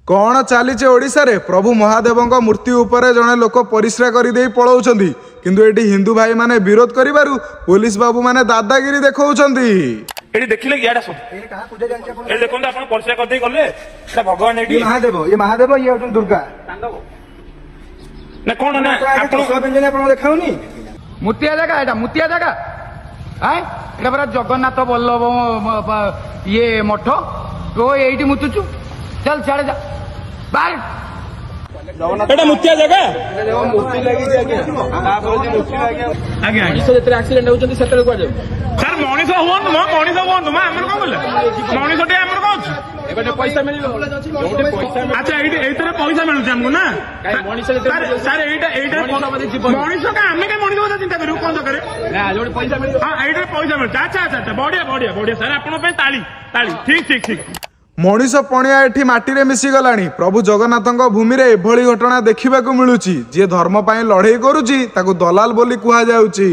कौन चली ओडिशा रे प्रभु महादेव मूर्ति उपरे जड़े लोक परिश्रा कर पलाउछंती किंतु एटी हिंदू भाई माने विरोध करिबारु पुलिस बाबू माने दादागिरी देखौछंती। एटी देखिले याडा सब ए कहा पूजा जानछ आपण ए देखन आपण परिश्रा कर दे गले एटा भगवान एटी ये महादेव ये होतन दुर्गा तांडव ना कोन ना आपण सब व्यंजन आपण देखाउनी मुतिया जगह एटा मुतिया जगह आय एटा बरा जगन्नाथ वल्लभ ये मठ तो एटी मुतुचु चल छाड़े जा बाहर एटा मुतिया जगह मूर्ति लगी आगे मनीष जेते एक्सीडेंट होचंती सेतरे को जाऊ सर मनीष होन मा हमर को बोले मनीष टे हमर को अछि एबे पैसा मिलिलो जोटे पैसा अच्छा एइतरे पैसा मिलु हमको ना मनीष जेते सर एइटा मनीष का हमें के मनीष को चिंता करू कोन करे ना जोटे पैसा मिलिलो हां एइतरे पैसा मिलु अच्छा बढ़िया सर आपण पे ताली ठीक मनीष पणिया एठी माटी रे मिसी गलानी प्रभु जगन्नाथଙ୍କ भूमि रे एभली घटना देखिबाकू मिलुची जे धर्म पई लढेई करूची ताकू दलाल बोली कुहा जाउची।